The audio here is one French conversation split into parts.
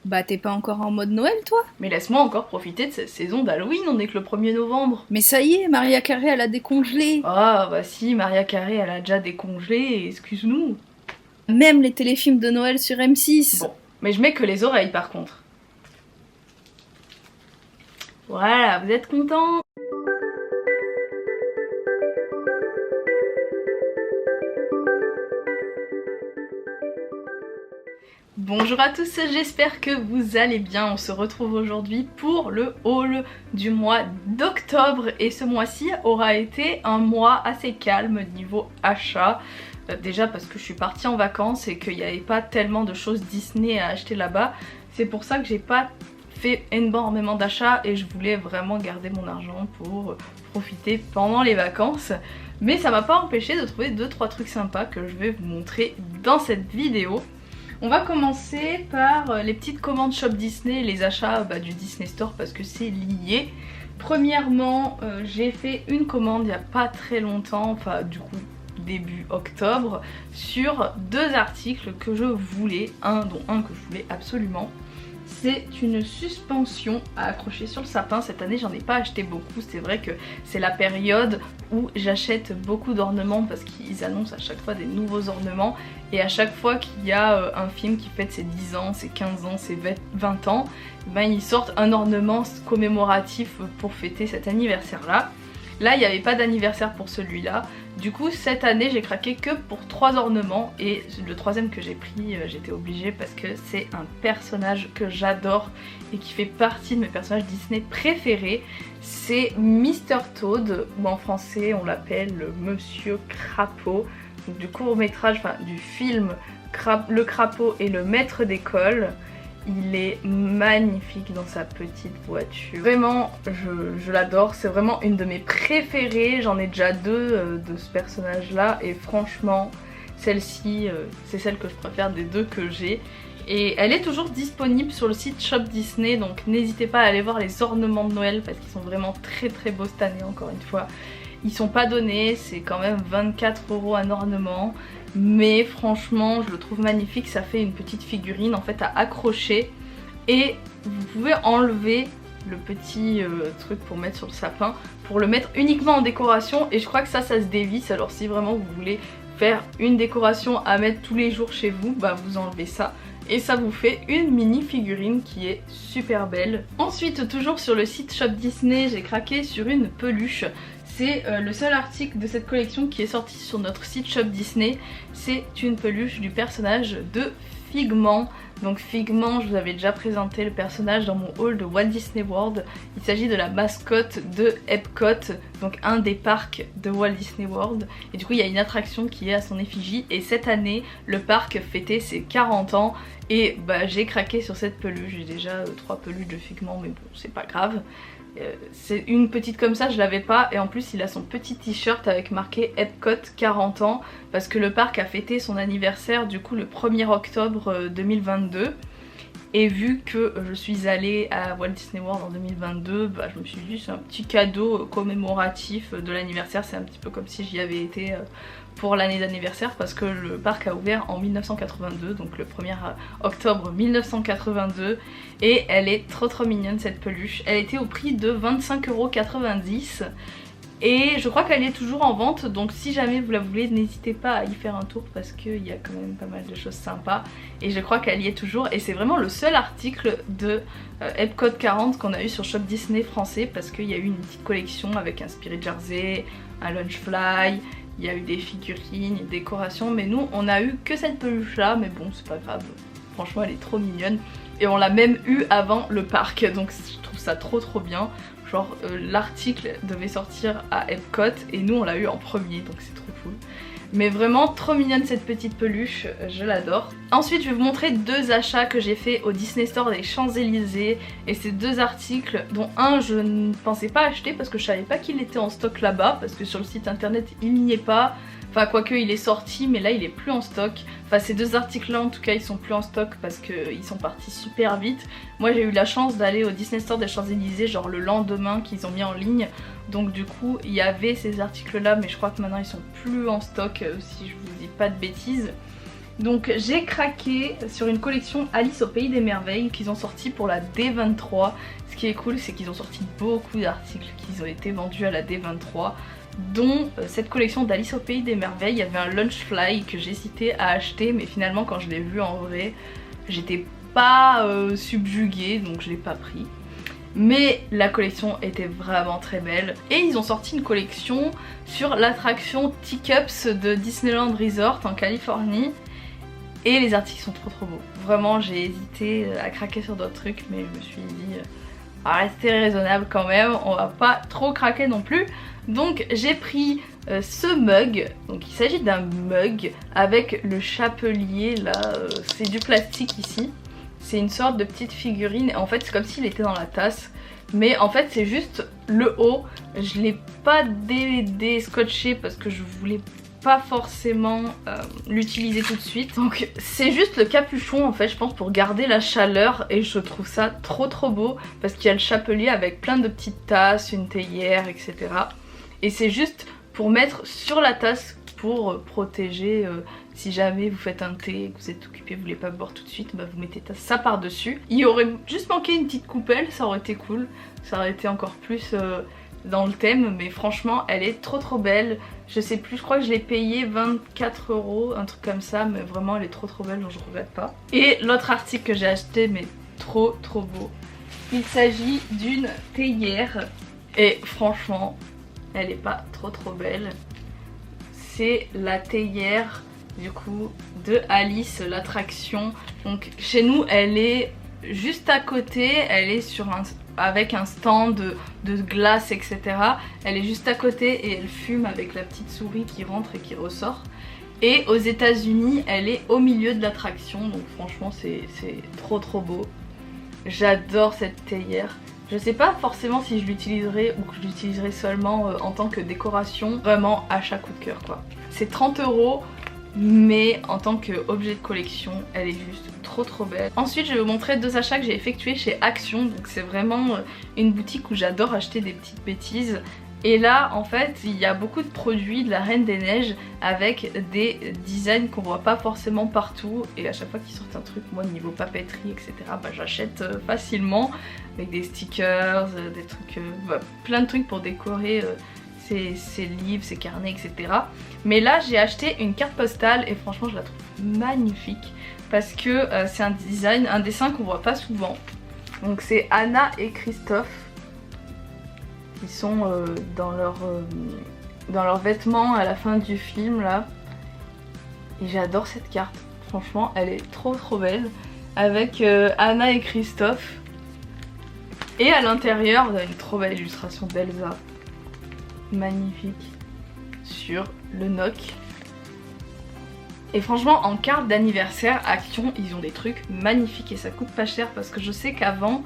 Bah t'es pas encore en mode Noël toi? Mais laisse-moi encore profiter de cette saison d'Halloween, on est que le 1er novembre. Mais ça y est, Maria Carré elle a décongelé. Ah bah si, Maria Carré elle a déjà décongelé, excuse-nous. Même les téléfilms de Noël sur M6. Bon, mais je mets que les oreilles par contre. Voilà, vous êtes contents? Bonjour à tous, j'espère que vous allez bien. On se retrouve aujourd'hui pour le haul du mois d'octobre et ce mois-ci aura été un mois assez calme niveau achat. Déjà parce que je suis partie en vacances et qu'il n'y avait pas tellement de choses Disney à acheter là-bas. C'est pour ça que j'ai pas fait énormément d'achats et je voulais vraiment garder mon argent pour profiter pendant les vacances. Mais ça m'a pas empêché de trouver 2-3 trucs sympas que je vais vous montrer dans cette vidéo. On va commencer par les petites commandes Shop Disney, les achats du Disney Store parce que c'est lié. Premièrement, j'ai fait une commande il n'y a pas très longtemps, enfin du coup début octobre, sur 2 articles que je voulais, dont un que je voulais absolument. C'est une suspension à accrocher sur le sapin. Cette année j'en ai pas acheté beaucoup, c'est vrai que c'est la période où j'achète beaucoup d'ornements parce qu'ils annoncent à chaque fois des nouveaux ornements et à chaque fois qu'il y a un film qui fête ses 10 ans, ses 15 ans, ses 20 ans, ben ils sortent un ornement commémoratif pour fêter cet anniversaire là. Là il n'y avait pas d'anniversaire pour celui-là. Du coup cette année j'ai craqué que pour 3 ornements et le troisième que j'ai pris j'étais obligée parce que c'est un personnage que j'adore et qui fait partie de mes personnages Disney préférés. C'est Mr Toad, ou en français on l'appelle Monsieur Crapaud. Donc du court métrage, enfin du film Le Crapaud et le maître d'école. Il est magnifique dans sa petite voiture. Vraiment, je l'adore. C'est vraiment une de mes préférées. J'en ai déjà 2 de ce personnage-là. Et franchement, celle-ci, c'est celle que je préfère des 2 que j'ai. Et elle est toujours disponible sur le site Shop Disney. Donc n'hésitez pas à aller voir les ornements de Noël parce qu'ils sont vraiment très très beaux cette année, encore une fois. Ils sont pas donnés, c'est quand même 24 € un ornement. Mais franchement je le trouve magnifique, ça fait une petite figurine en fait à accrocher. Et vous pouvez enlever le petit truc pour mettre sur le sapin, pour le mettre uniquement en décoration. Et je crois que ça se dévisse, alors si vraiment vous voulez faire une décoration à mettre tous les jours chez vous, bah vous enlevez ça. Et ça vous fait une mini figurine qui est super belle. Ensuite toujours sur le site Shop Disney j'ai craqué sur une peluche. C'est le seul article de cette collection qui est sorti sur notre site Shop Disney. C'est une peluche du personnage de Figment. Donc Figment, je vous avais déjà présenté le personnage dans mon haul de Walt Disney World. Il s'agit de la mascotte de Epcot, donc un des parcs de Walt Disney World. Et du coup il y a une attraction qui est à son effigie. Et cette année, le parc fêtait ses 40 ans. Et bah j'ai craqué sur cette peluche. J'ai déjà 3 peluches de Figment, mais bon c'est pas grave. C'est une petite comme ça, je l'avais pas, et en plus il a son petit t-shirt avec marqué Epcot 40 ans parce que le parc a fêté son anniversaire du coup le 1er octobre 2022. Et vu que je suis allée à Walt Disney World en 2022, bah, je me suis dit c'est un petit cadeau commémoratif de l'anniversaire, c'est un petit peu comme si j'y avais été pour l'année d'anniversaire parce que le parc a ouvert en 1982, donc le 1er octobre 1982, et elle est trop mignonne cette peluche. Elle était au prix de 25,90 € et je crois qu'elle est toujours en vente, donc si jamais vous la voulez n'hésitez pas à y faire un tour parce qu'il y a quand même pas mal de choses sympas et je crois qu'elle y est toujours. Et c'est vraiment le seul article de Epcot 40 qu'on a eu sur Shop Disney français parce qu'il y a eu une petite collection avec un Spirit Jersey, un Lunchfly, il y a eu des figurines, des décorations, mais nous on a eu que cette peluche là, mais bon c'est pas grave, franchement elle est trop mignonne et on l'a même eu avant le parc, donc je trouve ça trop bien. Genre l'article devait sortir à Epcot et nous on l'a eu en premier, donc c'est trop cool. Mais vraiment trop mignonne cette petite peluche, je l'adore. Ensuite je vais vous montrer 2 achats que j'ai fait au Disney Store des Champs-Élysées. Et c'est 2 articles dont un je ne pensais pas acheter parce que je savais pas qu'il était en stock là-bas, parce que sur le site internet il n'y est pas. Enfin quoique il est sorti mais là il est plus en stock. Enfin ces 2 articles là en tout cas ils sont plus en stock parce qu'ils sont partis super vite. Moi j'ai eu la chance d'aller au Disney Store des Champs-Élysées genre le lendemain qu'ils ont mis en ligne. Donc du coup il y avait ces articles là mais je crois que maintenant ils sont plus en stock si je vous dis pas de bêtises. Donc j'ai craqué sur une collection Alice au Pays des Merveilles qu'ils ont sorti pour la D23. Ce qui est cool, c'est qu'ils ont sorti beaucoup d'articles qui ont été vendus à la D23, dont cette collection d'Alice au Pays des Merveilles. Il y avait un Lunchfly que j'hésitais à acheter, mais finalement quand je l'ai vu en vrai, j'étais pas subjuguée, donc je l'ai pas pris. Mais la collection était vraiment très belle. Et ils ont sorti une collection sur l'attraction Teacups de Disneyland Resort en Californie. Et les articles sont trop beaux. Vraiment, j'ai hésité à craquer sur d'autres trucs, mais je me suis dit à rester raisonnable quand même, on va pas trop craquer non plus. Donc j'ai pris ce mug. Donc il s'agit d'un mug avec le chapelier là, c'est du plastique ici. C'est une sorte de petite figurine, en fait c'est comme s'il était dans la tasse. Mais en fait c'est juste le haut, je l'ai pas scotché parce que je voulais pas forcément l'utiliser tout de suite. Donc c'est juste le capuchon en fait, je pense, pour garder la chaleur, et je trouve ça trop beau parce qu'il y a le chapelier avec plein de petites tasses, une théière, etc. Et c'est juste pour mettre sur la tasse pour protéger si jamais vous faites un thé, que vous êtes occupé, vous voulez pas boire tout de suite, bah vous mettez ça par dessus. Il aurait juste manqué une petite coupelle, ça aurait été cool, ça aurait été encore plus dans le thème, mais franchement elle est trop belle. Je sais plus, je crois que je l'ai payé 24 €, un truc comme ça, mais vraiment elle est trop belle, donc je regrette pas. Et l'autre article que j'ai acheté, mais trop beau, il s'agit d'une théière, et franchement elle est pas trop belle. C'est la théière du coup de Alice, l'attraction. Donc chez nous elle est juste à côté, elle est sur avec un stand de glace, etc. Elle est juste à côté et elle fume avec la petite souris qui rentre et qui ressort. Et aux États-Unis elle est au milieu de l'attraction, donc franchement c'est trop beau. J'adore cette théière. Je sais pas forcément si je l'utiliserai ou que je l'utiliserai seulement en tant que décoration. Vraiment achat coup de cœur quoi. C'est 30 €, mais en tant qu'objet de collection elle est juste trop belle. Ensuite je vais vous montrer deux achats que j'ai effectués chez Action. Donc c'est vraiment une boutique où j'adore acheter des petites bêtises. Et là en fait il y a beaucoup de produits de la Reine des Neiges avec des designs qu'on voit pas forcément partout. Et à chaque fois qu'ils sortent un truc, moi niveau papeterie etc, bah, j'achète facilement, avec des stickers, des trucs, plein de trucs pour décorer ses livres, ses carnets, etc. Mais là j'ai acheté une carte postale et franchement je la trouve magnifique parce que c'est un dessin qu'on voit pas souvent. Donc c'est Anna et Christophe. Ils sont dans leurs vêtements à la fin du film là. Et j'adore cette carte. Franchement elle est trop belle. Avec Anna et Christophe. Et à l'intérieur on a une trop belle illustration d'Elsa. Magnifique. Sur le NOC. Et franchement en carte d'anniversaire Action ils ont des trucs magnifiques et ça coûte pas cher, parce que je sais qu'avant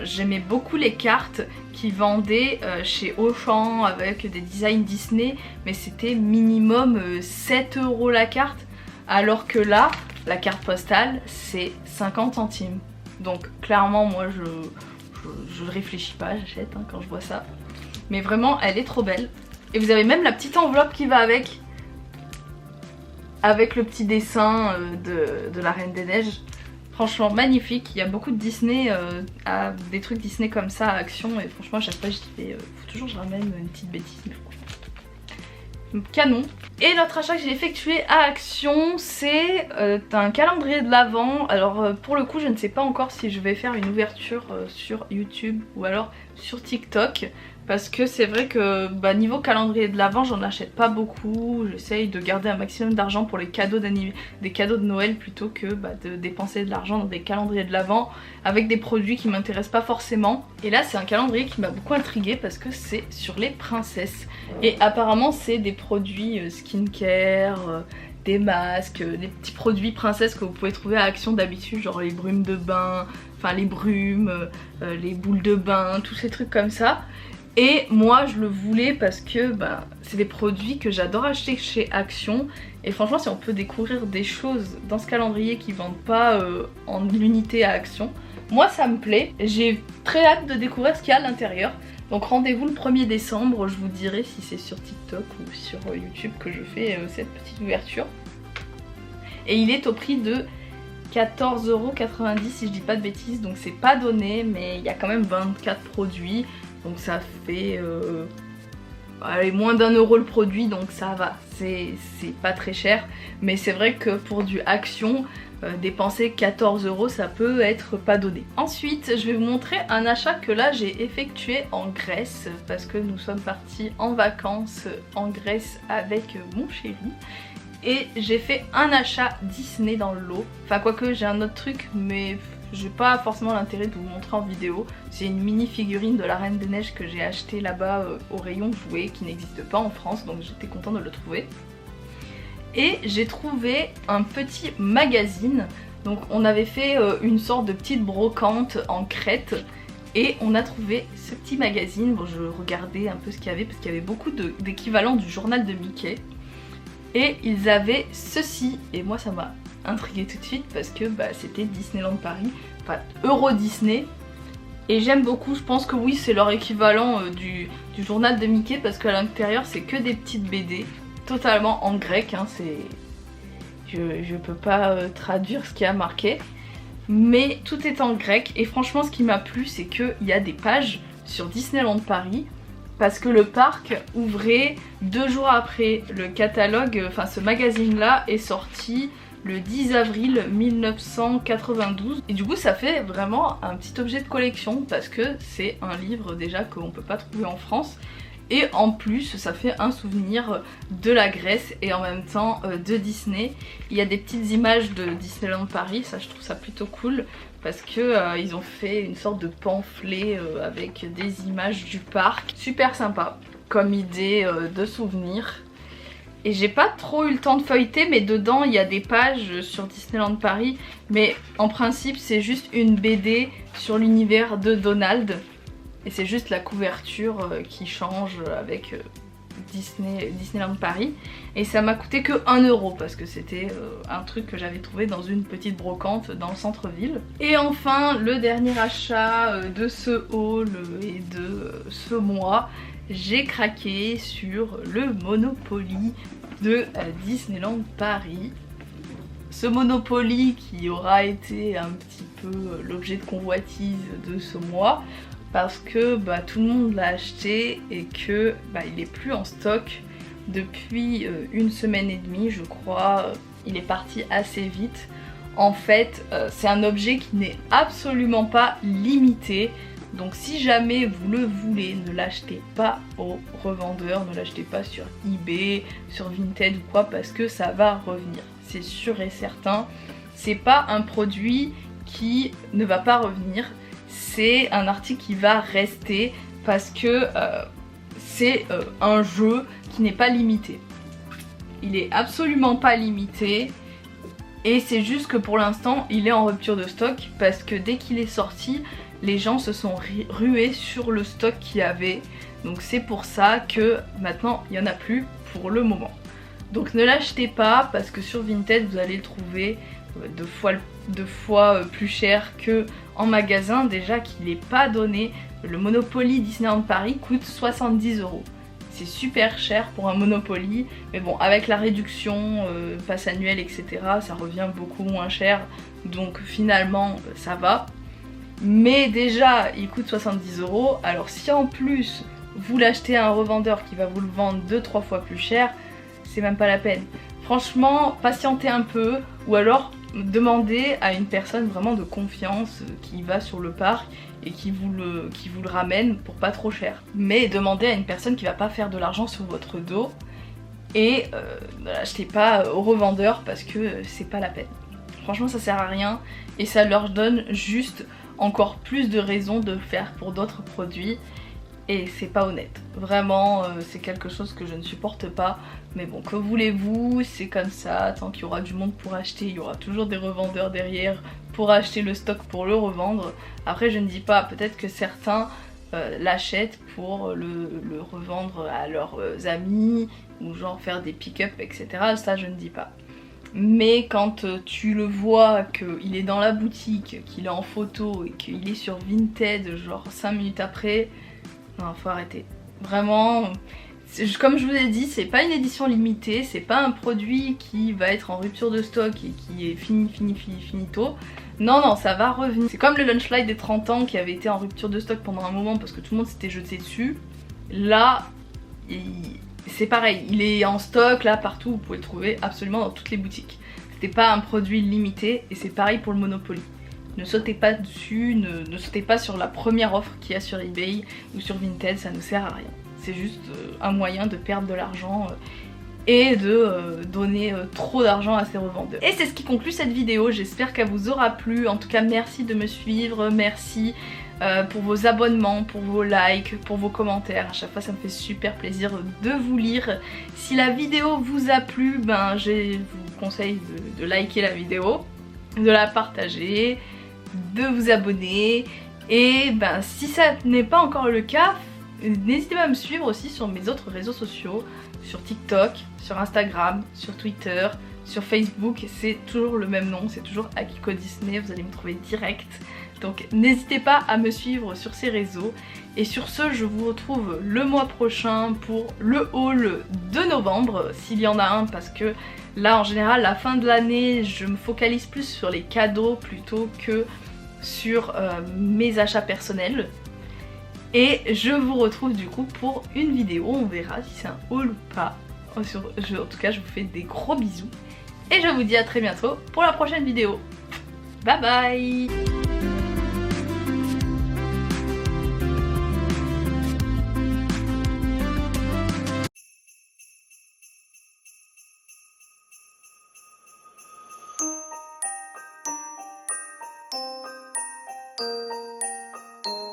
j'aimais beaucoup les cartes qui vendaient chez Auchan avec des designs Disney, mais c'était minimum 7 € la carte, alors que là la carte postale c'est 50 centimes. Donc clairement moi je réfléchis pas, j'achète quand je vois ça. Mais vraiment elle est trop belle. Et vous avez même la petite enveloppe qui va avec le petit dessin de la Reine des Neiges. Franchement magnifique, il y a beaucoup de Disney, des trucs Disney comme ça à Action, et franchement à chaque fois j'y vais, faut toujours que je ramène une petite bêtise, mais franchement canon. Et l'autre achat que j'ai effectué à Action, c'est un calendrier de l'Avent. Alors pour le coup je ne sais pas encore si je vais faire une ouverture sur YouTube ou alors sur TikTok, parce que c'est vrai que niveau calendrier de l'Avent j'en achète pas beaucoup. J'essaye de garder un maximum d'argent pour les cadeaux des cadeaux de Noël, plutôt que de dépenser de l'argent dans des calendriers de l'Avent avec des produits qui m'intéressent pas forcément. Et là c'est un calendrier qui m'a beaucoup intriguée parce que c'est sur les princesses. Et apparemment c'est des produits skincare, des masques, des petits produits princesses que vous pouvez trouver à Action d'habitude, genre les brumes de bain, enfin les brumes, les boules de bain, tous ces trucs comme ça. Et moi je le voulais parce que c'est des produits que j'adore acheter chez Action. Et franchement si on peut découvrir des choses dans ce calendrier qui vendent pas en l'unité à Action, moi ça me plaît. J'ai très hâte de découvrir ce qu'il y a à l'intérieur. Donc rendez-vous le 1er décembre, je vous dirai si c'est sur TikTok ou sur YouTube que je fais cette petite ouverture. et il est au prix de 14,90€ si je dis pas de bêtises, donc c'est pas donné, mais il y a quand même 24 produits, donc ça fait allez, moins d'1€ le produit, donc ça va, c'est pas très cher, mais c'est vrai que pour du Action, dépenser 14€ ça peut être pas donné. Ensuite je vais vous montrer un achat que là j'ai effectué en Grèce, parce que nous sommes partis en vacances en Grèce avec mon chéri. Et j'ai fait un achat Disney dans le lot. Enfin quoique j'ai un autre truc, mais j'ai pas forcément l'intérêt de vous montrer en vidéo. C'est une mini figurine de la Reine des Neiges que j'ai acheté là-bas au rayon jouets, qui n'existe pas en France, donc j'étais contente de le trouver. Et j'ai trouvé un petit magazine. Donc on avait fait une sorte de petite brocante en Crète. Et on a trouvé ce petit magazine. Bon, je regardais un peu ce qu'il y avait, parce qu'il y avait beaucoup d'équivalents du journal de Mickey. Et ils avaient ceci, et moi ça m'a intriguée tout de suite parce que c'était Disneyland Paris, enfin Euro Disney. Et j'aime beaucoup, je pense que oui c'est leur équivalent du journal de Mickey, parce qu'à l'intérieur c'est que des petites BD, totalement en grec, hein, je peux pas traduire ce qui a marqué. Mais tout est en grec, et franchement ce qui m'a plu c'est qu'il y a des pages sur Disneyland Paris, parce que le parc ouvrait 2 jours après le catalogue, enfin ce magazine là est sorti le 10 avril 1992 et du coup ça fait vraiment un petit objet de collection, parce que c'est un livre déjà qu'on peut pas trouver en France, et en plus ça fait un souvenir de la Grèce et en même temps de Disney. Il y a des petites images de Disneyland Paris, ça je trouve ça plutôt cool, parce que ils ont fait une sorte de pamphlet avec des images du parc. Super sympa comme idée de souvenir. Et j'ai pas trop eu le temps de feuilleter, mais dedans il y a des pages sur Disneyland Paris, mais en principe c'est juste une BD sur l'univers de Donald. Et c'est juste la couverture qui change avec Disneyland Paris. Et ça m'a coûté que 1€, parce que c'était un truc que j'avais trouvé dans une petite brocante dans le centre-ville. Et enfin, le dernier achat de ce haul et de ce mois, j'ai craqué sur le Monopoly de Disneyland Paris. Ce Monopoly qui aura été un petit peu l'objet de convoitise de ce mois, parce que tout le monde l'a acheté et que il est plus en stock depuis 1 semaine et demie je crois. Il est parti assez vite. En fait c'est un objet qui n'est absolument pas limité, donc si jamais vous le voulez, ne l'achetez pas au revendeur, ne l'achetez pas sur eBay, sur Vinted ou quoi, parce que ça va revenir, c'est sûr et certain. C'est pas un produit qui ne va pas revenir, c'est un article qui va rester, parce que c'est un jeu qui n'est pas limité. Il est absolument pas limité, et c'est juste que pour l'instant il est en rupture de stock, parce que dès qu'il est sorti, les gens se sont rués sur le stock qu'il y avait. Donc c'est pour ça que maintenant il n'y en a plus pour le moment. Donc ne l'achetez pas, parce que sur Vinted vous allez le trouver 2 fois plus cher que en magasin, déjà qu'il n'est pas donné. Le Monopoly Disneyland Paris coûte 70€. C'est super cher pour un Monopoly, mais bon, avec la réduction, passe annuelle, etc., ça revient beaucoup moins cher, donc finalement ça va. Mais déjà il coûte 70€, alors si en plus vous l'achetez à un revendeur qui va vous le vendre 2-3 fois plus cher, c'est même pas la peine. Franchement, patientez un peu, ou alors demandez à une personne vraiment de confiance qui va sur le parc et qui vous le ramène pour pas trop cher. Mais demandez à une personne qui va pas faire de l'argent sur votre dos, et ne l'achetez pas au revendeur, parce que c'est pas la peine. Franchement ça sert à rien, et ça leur donne juste encore plus de raisons de le faire pour d'autres produits, et c'est pas honnête. Vraiment c'est quelque chose que je ne supporte pas, mais bon, que voulez-vous, c'est comme ça. Tant qu'il y aura du monde pour acheter, il y aura toujours des revendeurs derrière pour acheter le stock pour le revendre. Après je ne dis pas, peut-être que certains l'achètent pour le revendre à leurs amis, ou genre faire des pick-up, etc. Ça je ne dis pas. Mais quand tu le vois qu'il est dans la boutique, qu'il est en photo et qu'il est sur Vinted genre 5 minutes après, non, faut arrêter. Vraiment, Comme je vous ai dit, c'est pas une édition limitée, c'est pas un produit qui va être en rupture de stock et qui est finito. Non, ça va revenir. C'est comme le Lunchlight des 30 ans qui avait été en rupture de stock pendant un moment parce que tout le monde s'était jeté dessus. Là, c'est pareil, il est en stock là partout, vous pouvez le trouver absolument dans toutes les boutiques. C'était pas un produit limité et c'est pareil pour le Monopoly. Ne sautez pas dessus, ne sautez pas sur la première offre qu'il y a sur eBay ou sur Vinted, ça ne sert à rien. C'est juste un moyen de perdre de l'argent et de donner trop d'argent à ses revendeurs. Et c'est ce qui conclut cette vidéo, j'espère qu'elle vous aura plu. En tout cas, merci de me suivre, merci pour vos abonnements, pour vos likes, pour vos commentaires. À chaque fois ça me fait super plaisir de vous lire. Si la vidéo vous a plu, ben je vous conseille de liker la vidéo, de la partager, de vous abonner. Et ben si ça n'est pas encore le cas, n'hésitez pas à me suivre aussi sur mes autres réseaux sociaux, sur TikTok, sur Instagram, sur Twitter, sur Facebook, c'est toujours le même nom, c'est toujours Akiko Disney, vous allez me trouver direct. Donc n'hésitez pas à me suivre sur ces réseaux. Et sur ce, je vous retrouve le mois prochain pour le haul de novembre, s'il y en a un, parce que là en général, la fin de l'année, je me focalise plus sur les cadeaux plutôt que sur mes achats personnels. Et je vous retrouve du coup pour une vidéo, on verra si c'est un haul ou pas. En tout cas, je vous fais des gros bisous. Et je vous dis à très bientôt pour la prochaine vidéo. Bye bye!